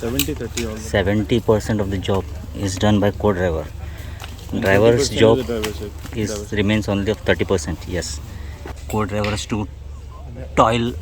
70-30 almost. 70% of the job is done by co-driver. Driver's 30% job is the driver's side. remains only of 30%. Yes, co-drivers to toil.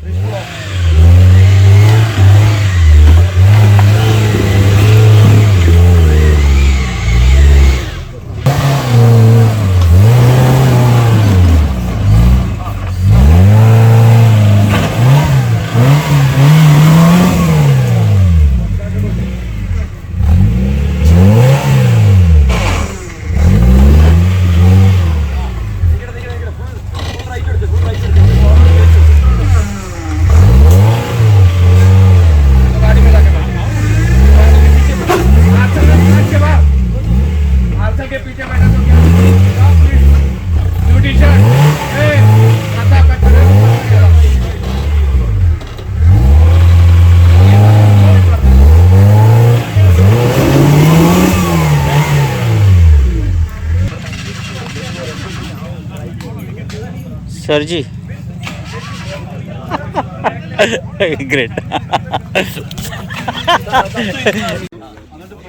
Sir ji. Great.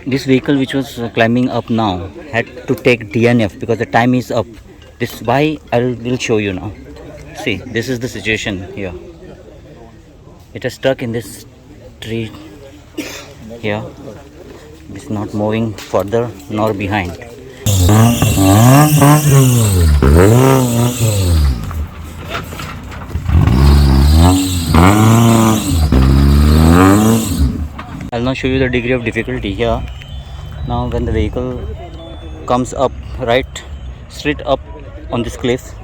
This vehicle which was climbing up now had to take DNF because the time is up. This why I will show you now. See, this is the situation here. It is stuck in this tree here. It's not moving further nor behind. I'll now show you the degree of difficulty here. Now when the vehicle comes up right straight up on this cliff,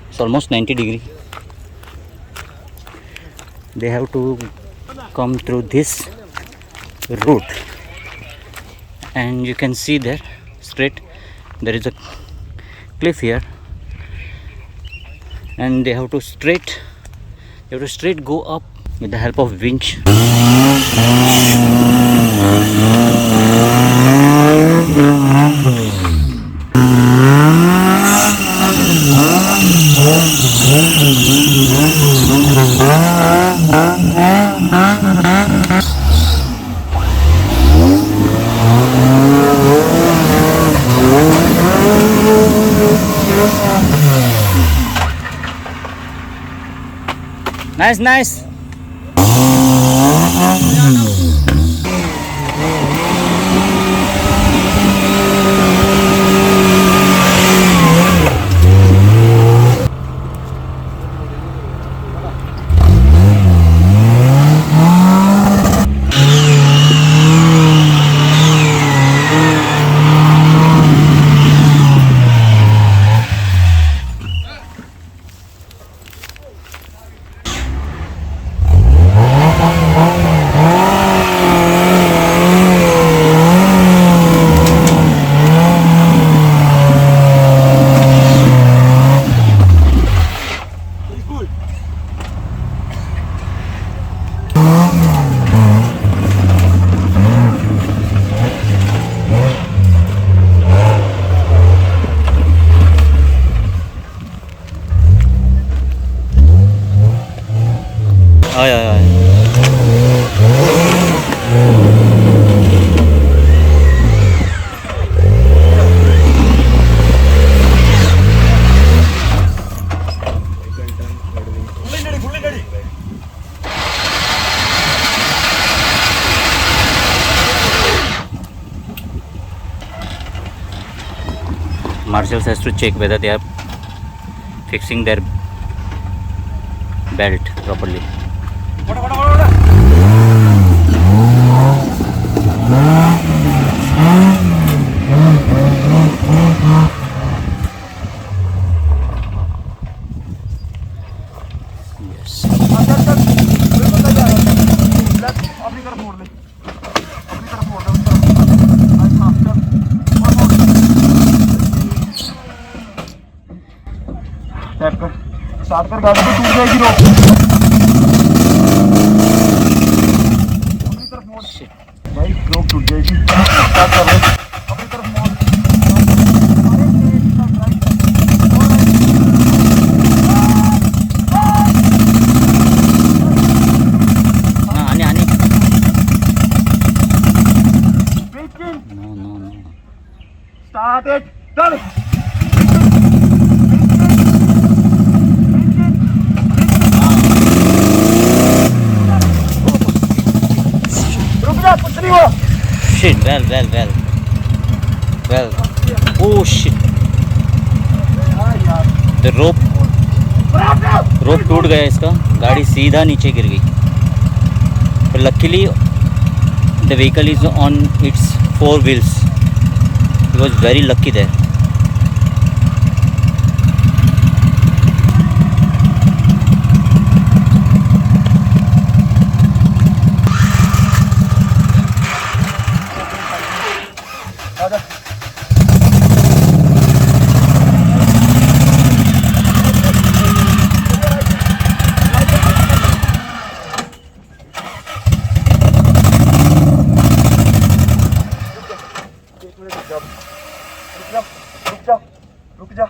it's almost 90 degree. They have to come through this route, and you can see there straight there is a cliff here, and they have to straight go up with the help of winch. Nice. Marshals has to check whether they are fixing their belt properly. Start कर गाड़ी तो टूट जाएगी रोक अपनी तरफ मोड़ भाई रोक टूट जाएगी स्टार्ट कर ले अपनी तरफ मोड़ Start it. Done. रुक जा कुछ नहीं हुआ. Shit, well. Oh shit. The rope टूट गया इसका. गाड़ी सीधा नीचे गिर गई. But luckily the vehicle is on its 4 wheels. He was very lucky there. रुक जा.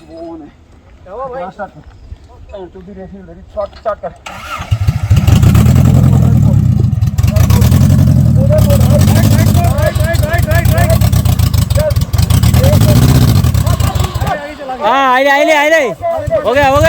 वो नहीं. क्या भाई? स्टार्ट कर. To be racing very short start कर. हाँ आइले हो गया good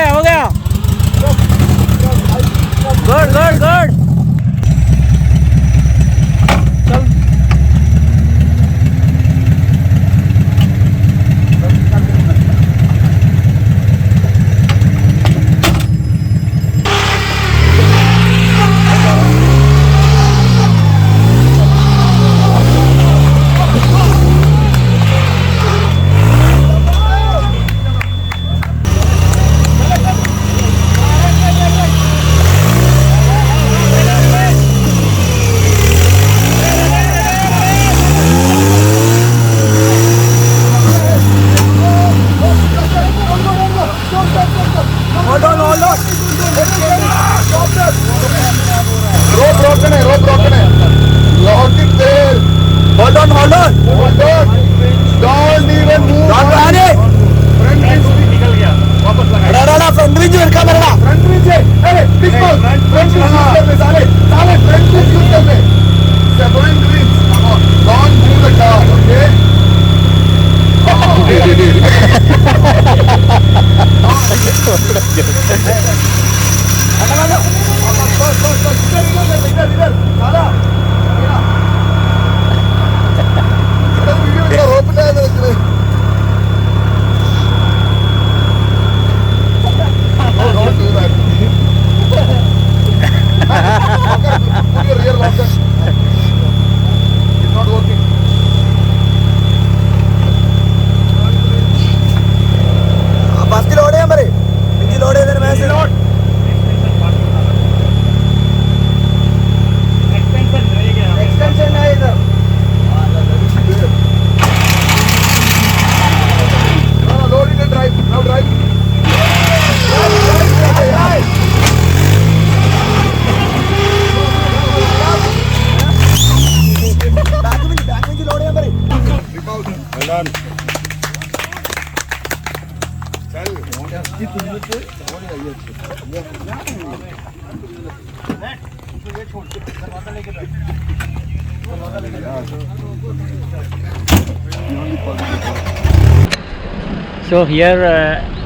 So here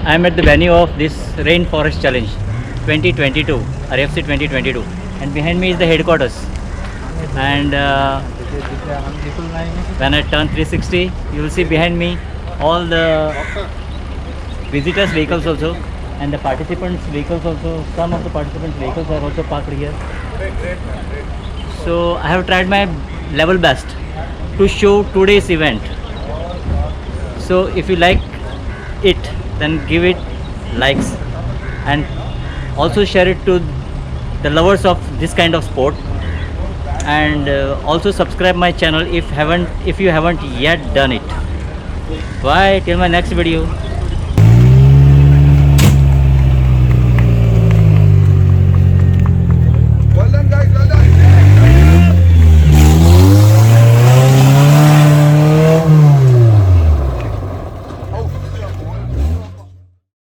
I am at the venue of this Rainforest Challenge 2022, RFC 2022, and behind me is the headquarters. And when I turn 360, you will see behind me all the visitors' vehicles also, and the participants' vehicles also. Some of the participants' vehicles are also parked here. So I have tried my level best to show today's event. So if you like it, then give it likes and also share it to the lovers of this kind of sport, and also subscribe my channel if you haven't yet done it. Bye till my next video.